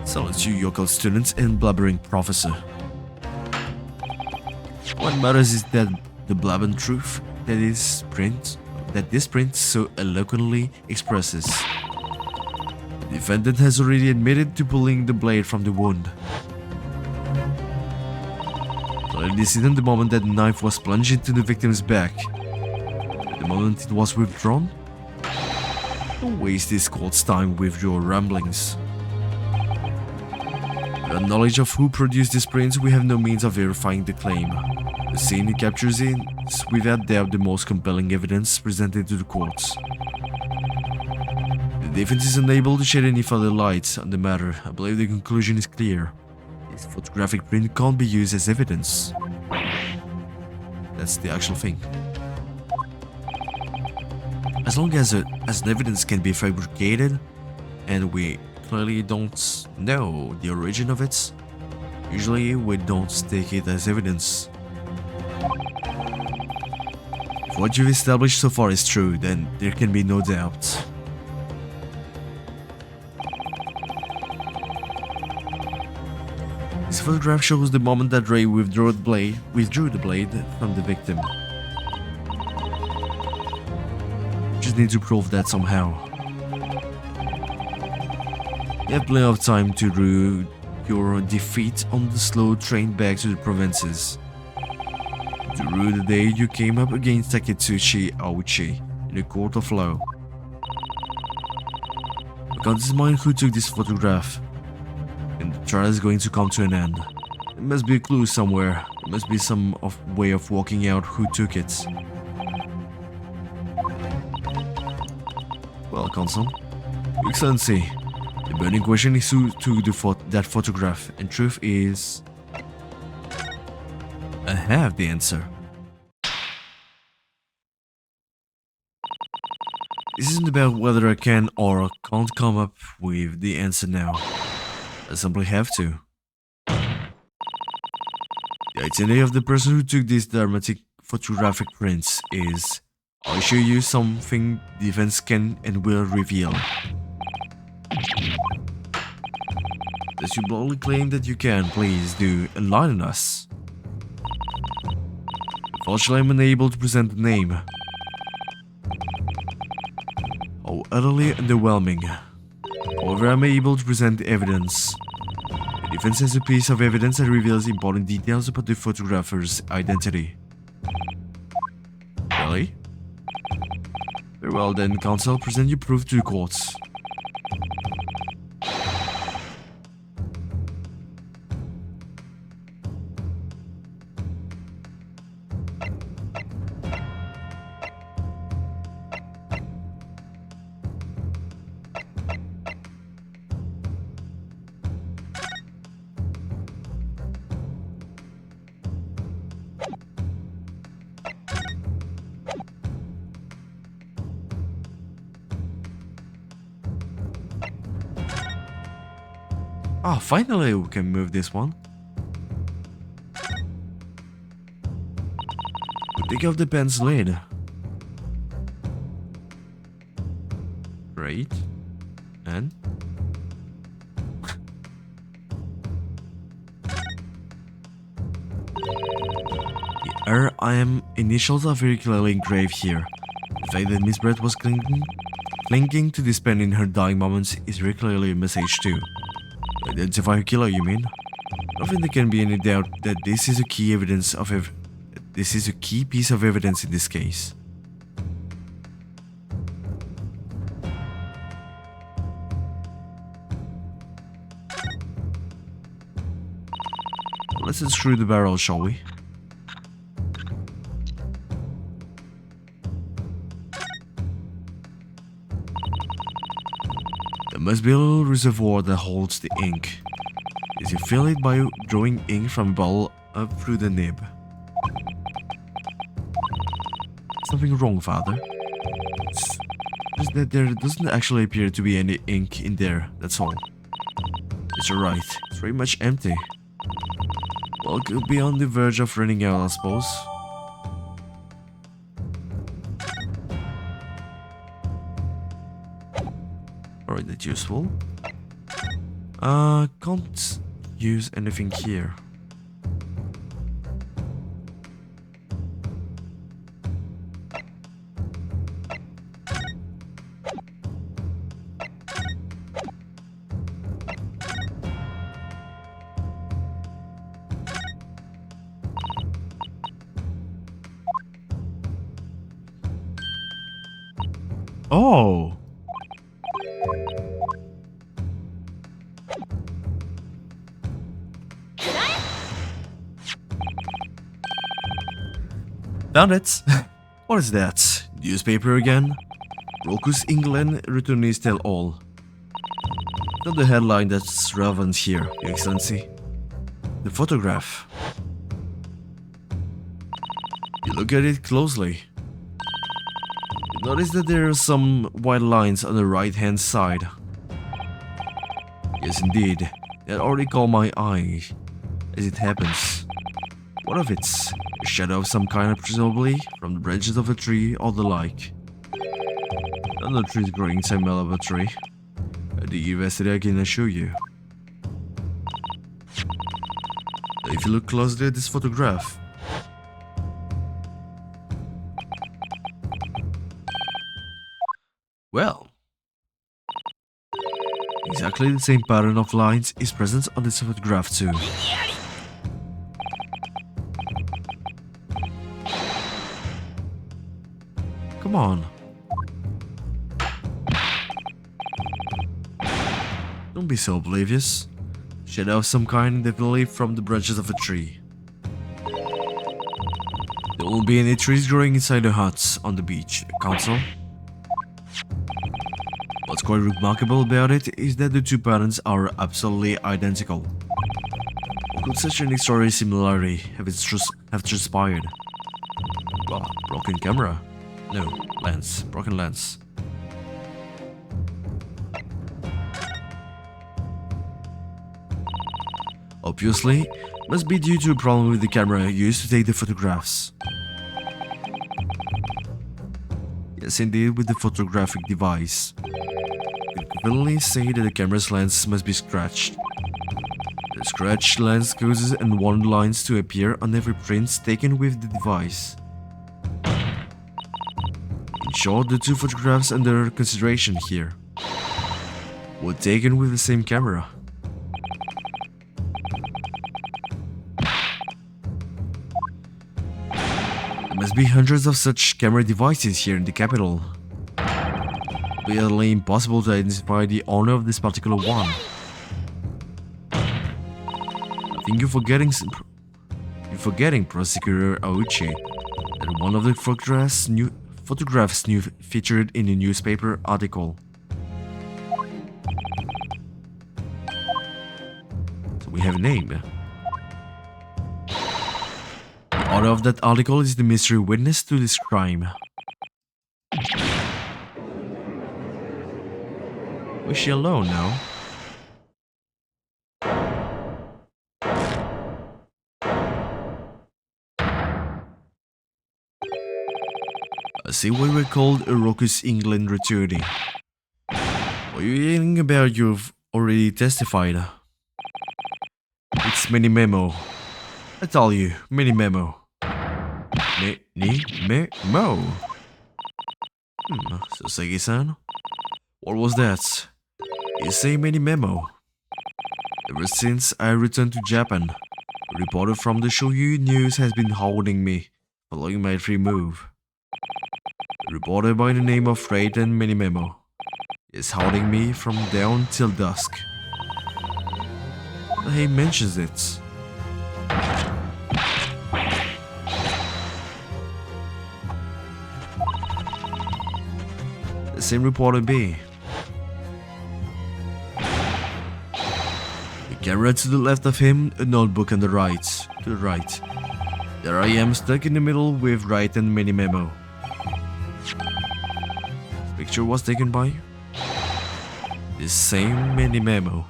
Silence you yokel students and blubbering professor. What matters is that the blatant truth that this print so eloquently expresses. The defendant has already admitted to pulling the blade from the wound. Clearly this isn't the moment that the knife was plunged into the victim's back. The The moment it was withdrawn? Don't waste this court's time with your ramblings. Without knowledge of who produced these prints, we have no means of verifying the claim. The scene it captures is without doubt the most compelling evidence presented to the courts. The defense is unable to shed any further light on the matter. I believe the conclusion is clear. This photographic print can't be used as evidence. That's the actual thing. As long as an evidence can be fabricated, and we clearly don't know the origin of it, usually we don't take it as evidence. If what you've established so far is true, then there can be no doubt. This photograph shows the moment that Ray withdrew the blade from the victim. Just need to prove that somehow. You have plenty of time to rue your defeat on the slow train back to the provinces. To rue the day you came up against Taketsuchi Aochi in a court of law. Because it's mine who took this photograph, and the trial is going to come to an end. There must be a clue somewhere. There must be some way of working out who took it. Well, Consul. Your Excellency, the burning question is who took that photograph, and truth is... I have the answer. This isn't about whether I can or can't come up with the answer now. I simply have to. The identity of the person who took these dramatic photographic prints is... I'll show you something the defense can and will reveal. As you boldly claim that you can, please do enlighten us. Unfortunately, I'm unable to present the name. How utterly underwhelming. However, I'm able to present the evidence. The defense has a piece of evidence that reveals important details about the photographer's identity. Really? Very well then, Counsel, present your proof to the courts. Ah, finally we can move this one. We take off the pen's lid. Great. And? The R.I.M. initials are very clearly engraved here. The fact that Miss Brett was clinging to this pen in her dying moments is very clearly a message too. Identify her killer, you mean? I don't think there can be any doubt that this is a key evidence of this is a key piece of evidence in this case. Let's unscrew the barrel, shall we? There must be a little reservoir that holds the ink. You fill it by drawing ink from a bottle up through the nib. Something wrong, Father? It's just that there doesn't actually appear to be any ink in there, that's all. It's alright, it's very much empty. Well, it could be on the verge of running out, I suppose. Alright, that's useful. Can't use anything here. Oh. Found it. What is that? Newspaper again? Rocus England returnees tell all. Not the headline that's relevant here, Your Excellency. The photograph. You look at it closely. You notice that there are some white lines on the right-hand side. Yes, indeed. That already caught my eye. As it happens. What of it? A shadow of some kind, presumably from the branches of a tree or the like. Another tree is growing inside my laboratory. The investigate I can assure you. If you look closely at this photograph. Well. Exactly the same pattern of lines is present on this photograph too. Come on. Don't be so oblivious. Shadow of some kind, definitely from the branches of a tree. There won't be any trees growing inside the huts on the beach, Council. What's quite remarkable about it is that the two patterns are absolutely identical. How could such an extraordinary similarity have transpired? Well, broken camera. No, lens. Broken lens. Obviously, must be due to a problem with the camera used to take the photographs. Yes, indeed, with the photographic device. You can confidently say that the camera's lens must be scratched. The scratched lens causes unwanted lines to appear on every print taken with the device. In short, the two photographs under consideration here were taken with the same camera. There must be hundreds of such camera devices here in the capital. It will be utterly impossible to identify the owner of this particular one. I think you're forgetting, Prosecutor Aoichi, that one of the photographs featured in the newspaper article. So we have a name. The author of that article is the mystery witness to this crime. Was she alone now? I see what we called a Rocus England returning. What you yelling about you've already testified. It's mini memo. I tell you, mini memo. Memo? Soseki-san? What was that? You say mini memo. Ever since I returned to Japan, a reporter from the Shoyu News has been holding me, following my free move. A reporter by the name of Raiden Minimemo is holding me from dawn till dusk. He mentions it. The same reporter B. The camera to the left of him, a notebook on the right. To the right. There I am stuck in the middle with Raiden Minimemo. Picture was taken by this same mini memo.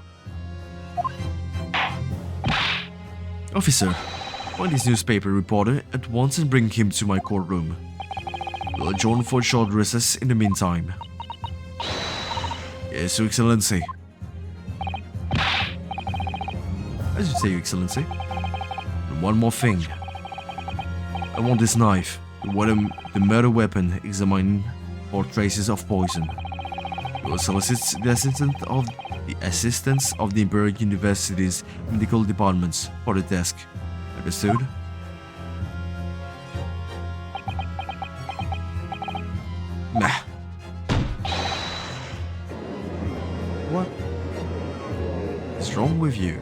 Officer, find this newspaper reporter at once and bring him to my courtroom. We'll adjourn for a short recess in the meantime. Yes, Your Excellency. As you say, Your Excellency. And one more thing. I want this knife, the murder weapon, examined for traces of poison. We will solicit the assistance of the Imperial University's medical departments for the task. Understood? Meh. fun with you.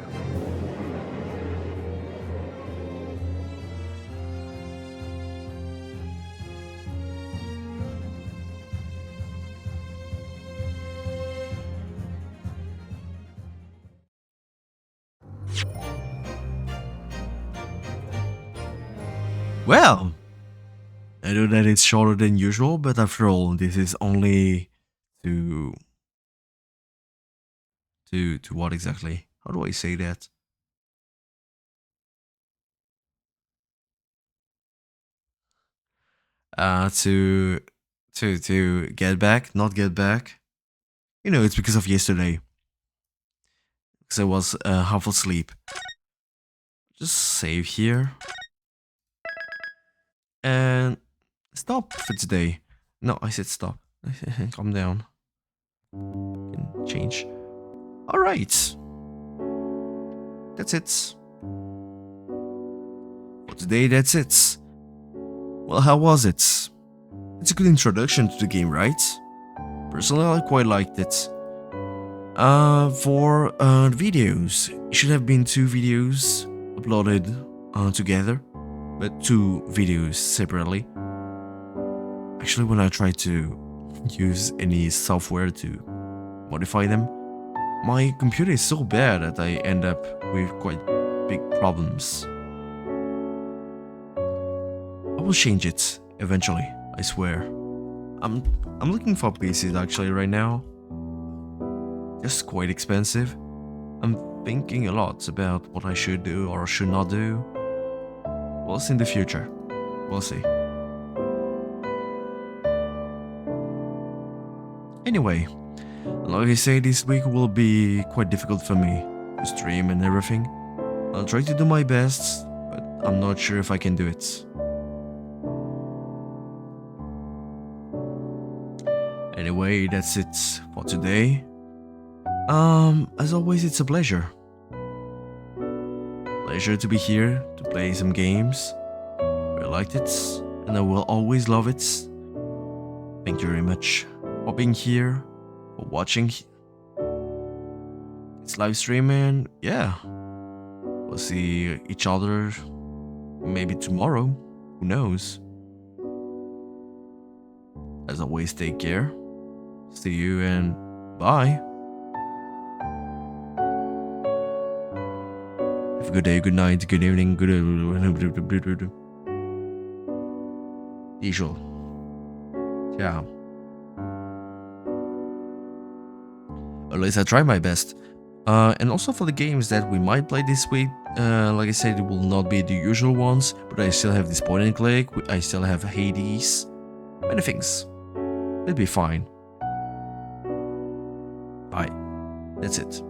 Well, I know that it's shorter than usual, but after all, this is only to what exactly? How do I say that? To get back, not get back. You know, it's because of yesterday. Because I was half asleep. Just save here and stop for today. No, I said stop. Calm down. Can change. All right. That's it. For today, that's it. Well, how was it? It's a good introduction to the game, right? Personally, I quite liked it. For videos, it should have been 2 videos uploaded together, but 2 videos separately. Actually, when I try to use any software to modify them, my computer is so bad that I end up with quite big problems. I will change it eventually, I swear. I'm looking for PCs actually right now. Just quite expensive. I'm thinking a lot about what I should do or should not do. We'll see in the future. We'll see. Anyway, like I say, this week will be quite difficult for me to stream and everything. I'll try to do my best, but I'm not sure if I can do it. Anyway, that's it for today. As always, it's a pleasure. Pleasure to be here to play some games. I liked it, and I will always love it. Thank you very much for being here, for watching. It's live streaming, yeah. We'll see each other maybe tomorrow. Who knows? As always, take care. See you and bye. Have a good day, good night, good evening, good usual. Ciao. At least I try my best. And also for the games that we might play this week, like I said, it will not be the usual ones, but I still have this point and click, I still have Hades, many things. It'll be fine. Bye. That's it.